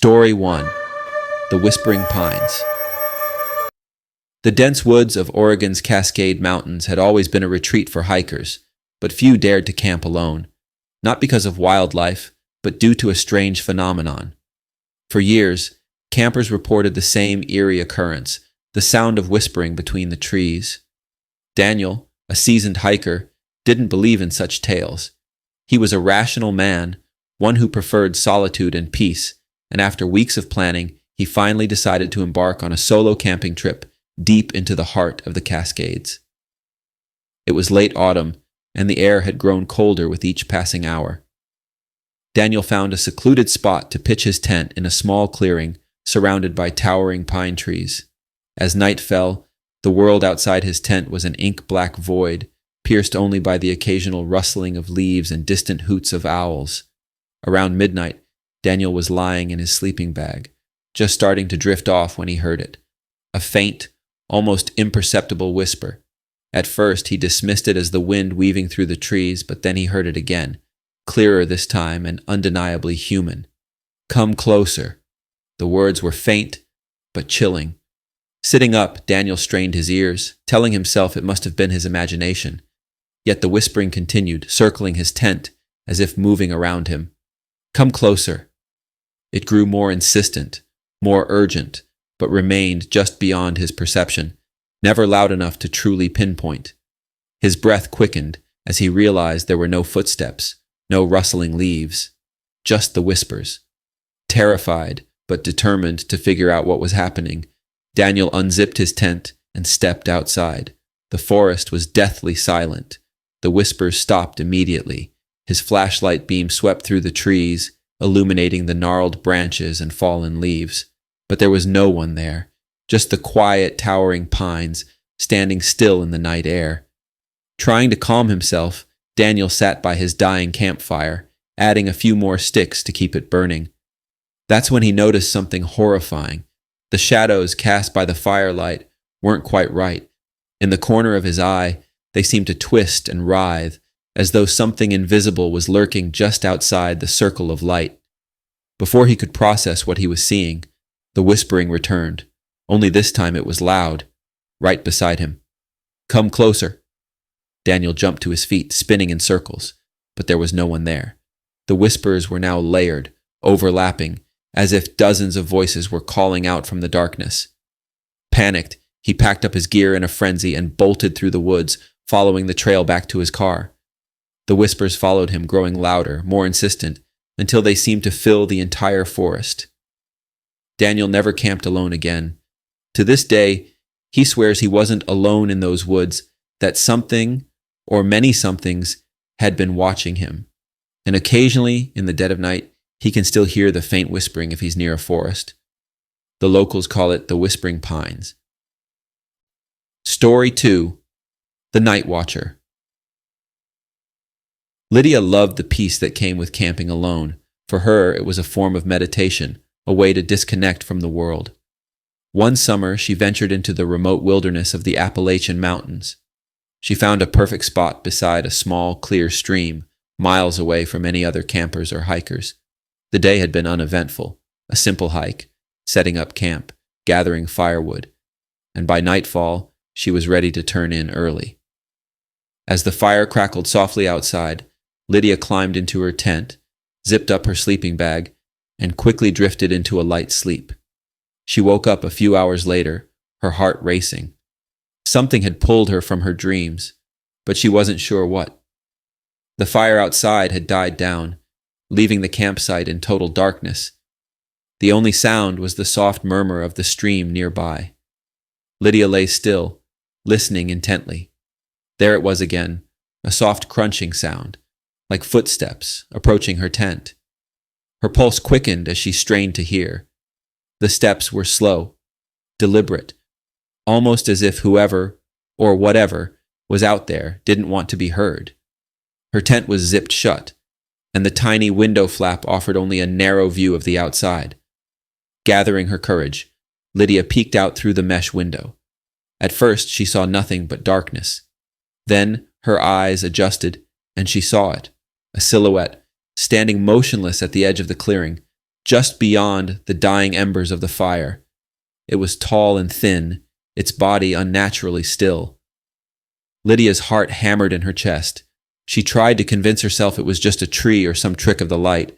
Story 1. The Whispering Pines. The dense woods of Oregon's Cascade Mountains had always been a retreat for hikers, but few dared to camp alone, not because of wildlife, but due to a strange phenomenon. For years, campers reported the same eerie occurrence, the sound of whispering between the trees. Daniel, a seasoned hiker, didn't believe in such tales. He was a rational man, one who preferred solitude and peace, and after weeks of planning, he finally decided to embark on a solo camping trip deep into the heart of the Cascades. It was late autumn, and the air had grown colder with each passing hour. Daniel found a secluded spot to pitch his tent in a small clearing surrounded by towering pine trees. As night fell, the world outside his tent was an ink-black void, pierced only by the occasional rustling of leaves and distant hoots of owls. Around midnight, Daniel was lying in his sleeping bag, just starting to drift off when he heard it. A faint, almost imperceptible whisper. At first, he dismissed it as the wind weaving through the trees, but then he heard it again, clearer this time and undeniably human. "Come closer." The words were faint, but chilling. Sitting up, Daniel strained his ears, telling himself it must have been his imagination. Yet the whispering continued, circling his tent, as if moving around him. "Come closer." It grew more insistent, more urgent, but remained just beyond his perception, never loud enough to truly pinpoint. His breath quickened as he realized there were no footsteps, no rustling leaves, just the whispers. Terrified, but determined to figure out what was happening, Daniel unzipped his tent and stepped outside. The forest was deathly silent. The whispers stopped immediately. His flashlight beam swept through the trees, illuminating the gnarled branches and fallen leaves. But there was no one there, just the quiet, towering pines standing still in the night air. Trying to calm himself, Daniel sat by his dying campfire, adding a few more sticks to keep it burning. That's when he noticed something horrifying. The shadows cast by the firelight weren't quite right. In the corner of his eye, they seemed to twist and writhe, as though something invisible was lurking just outside the circle of light. Before he could process what he was seeing, the whispering returned, only this time it was loud, right beside him. "Come closer." Daniel jumped to his feet, spinning in circles, but there was no one there. The whispers were now layered, overlapping, as if dozens of voices were calling out from the darkness. Panicked, he packed up his gear in a frenzy and bolted through the woods, following the trail back to his car. The whispers followed him, growing louder, more insistent, until they seemed to fill the entire forest. Daniel never camped alone again. To this day, he swears he wasn't alone in those woods, that something, or many somethings, had been watching him. And occasionally, in the dead of night, he can still hear the faint whispering if he's near a forest. The locals call it the Whispering Pines. Story 2. The Night Watcher. Lydia loved the peace that came with camping alone. For her, it was a form of meditation, a way to disconnect from the world. One summer, she ventured into the remote wilderness of the Appalachian Mountains. She found a perfect spot beside a small, clear stream, miles away from any other campers or hikers. The day had been uneventful, a simple hike, setting up camp, gathering firewood, and by nightfall, she was ready to turn in early. As the fire crackled softly outside, Lydia climbed into her tent, zipped up her sleeping bag, and quickly drifted into a light sleep. She woke up a few hours later, her heart racing. Something had pulled her from her dreams, but she wasn't sure what. The fire outside had died down, leaving the campsite in total darkness. The only sound was the soft murmur of the stream nearby. Lydia lay still, listening intently. There it was again, a soft crunching sound, like footsteps approaching her tent. Her pulse quickened as she strained to hear. The steps were slow, deliberate, almost as if whoever, or whatever, was out there didn't want to be heard. Her tent was zipped shut, and the tiny window flap offered only a narrow view of the outside. Gathering her courage, Lydia peeked out through the mesh window. At first, she saw nothing but darkness. Then her eyes adjusted, and she saw it, a silhouette, standing motionless at the edge of the clearing, just beyond the dying embers of the fire. It was tall and thin, its body unnaturally still. Lydia's heart hammered in her chest. She tried to convince herself it was just a tree or some trick of the light,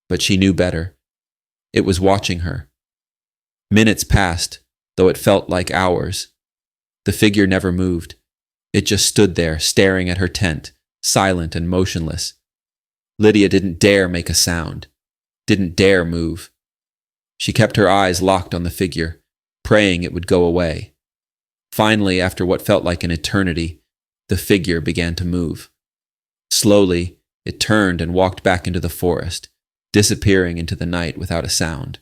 but she knew better. It was watching her. Minutes passed, though it felt like hours. The figure never moved. It just stood there, staring at her tent, silent and motionless. Lydia didn't dare make a sound, didn't dare move. She kept her eyes locked on the figure, praying it would go away. Finally, after what felt like an eternity, the figure began to move. Slowly, it turned and walked back into the forest, disappearing into the night without a sound.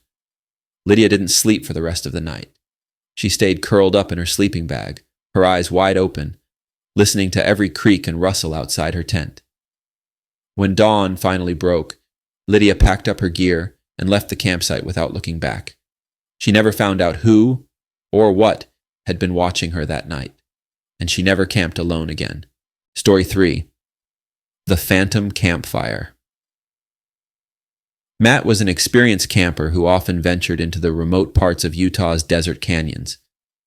Lydia didn't sleep for the rest of the night. She stayed curled up in her sleeping bag, her eyes wide open, listening to every creak and rustle outside her tent. When dawn finally broke, Lydia packed up her gear and left the campsite without looking back. She never found out who or what had been watching her that night, and she never camped alone again. Story 3. The Phantom Campfire. Matt was an experienced camper who often ventured into the remote parts of Utah's desert canyons.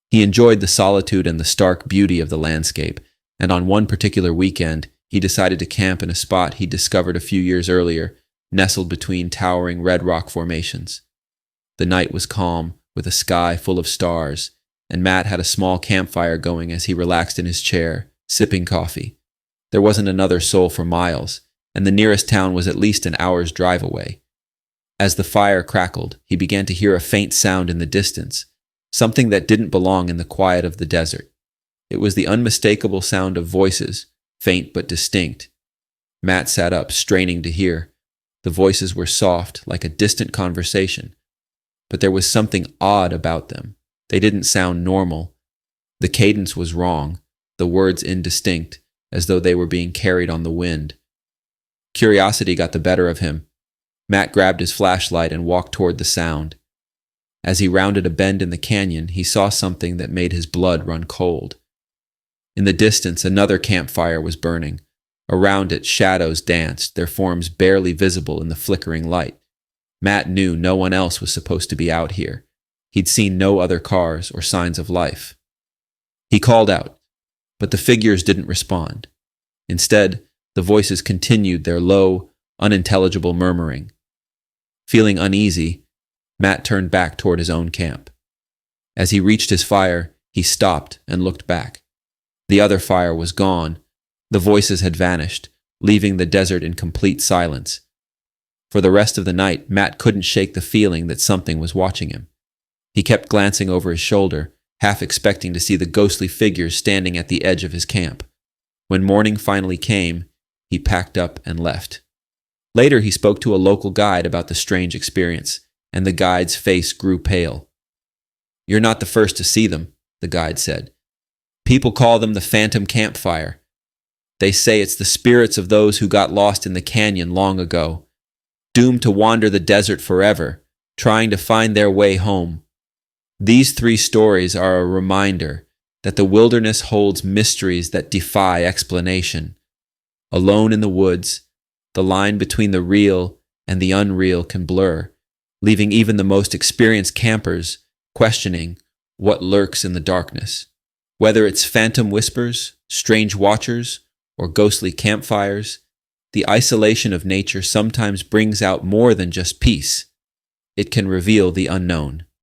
He enjoyed the solitude and the stark beauty of the landscape, and on one particular weekend, he decided to camp in a spot he discovered a few years earlier, nestled between towering red rock formations. The night was calm, with a sky full of stars, and Matt had a small campfire going as he relaxed in his chair, sipping coffee. There wasn't another soul for miles, and the nearest town was at least an hour's drive away. As the fire crackled, he began to hear a faint sound in the distance, something that didn't belong in the quiet of the desert. It was the unmistakable sound of voices, faint but distinct. Matt sat up, straining to hear. The voices were soft, like a distant conversation, but there was something odd about them. They didn't sound normal. The cadence was wrong, the words indistinct, as though they were being carried on the wind. Curiosity got the better of him. Matt grabbed his flashlight and walked toward the sound. As he rounded a bend in the canyon, he saw something that made his blood run cold. In the distance, another campfire was burning. Around it, shadows danced, their forms barely visible in the flickering light. Matt knew no one else was supposed to be out here. He'd seen no other cars or signs of life. He called out, but the figures didn't respond. Instead, the voices continued their low, unintelligible murmuring. Feeling uneasy, Matt turned back toward his own camp. As he reached his fire, he stopped and looked back. The other fire was gone. The voices had vanished, leaving the desert in complete silence. For the rest of the night, Matt couldn't shake the feeling that something was watching him. He kept glancing over his shoulder, half expecting to see the ghostly figures standing at the edge of his camp. When morning finally came, he packed up and left. Later, he spoke to a local guide about the strange experience, and the guide's face grew pale. "You're not the first to see them," the guide said. "People call them the Phantom Campfire. They say it's the spirits of those who got lost in the canyon long ago, doomed to wander the desert forever, trying to find their way home. These 3 stories are a reminder that the wilderness holds mysteries that defy explanation. Alone in the woods, the line between the real and the unreal can blur, leaving even the most experienced campers questioning what lurks in the darkness. Whether it's phantom whispers, strange watchers, or ghostly campfires, the isolation of nature sometimes brings out more than just peace. It can reveal the unknown.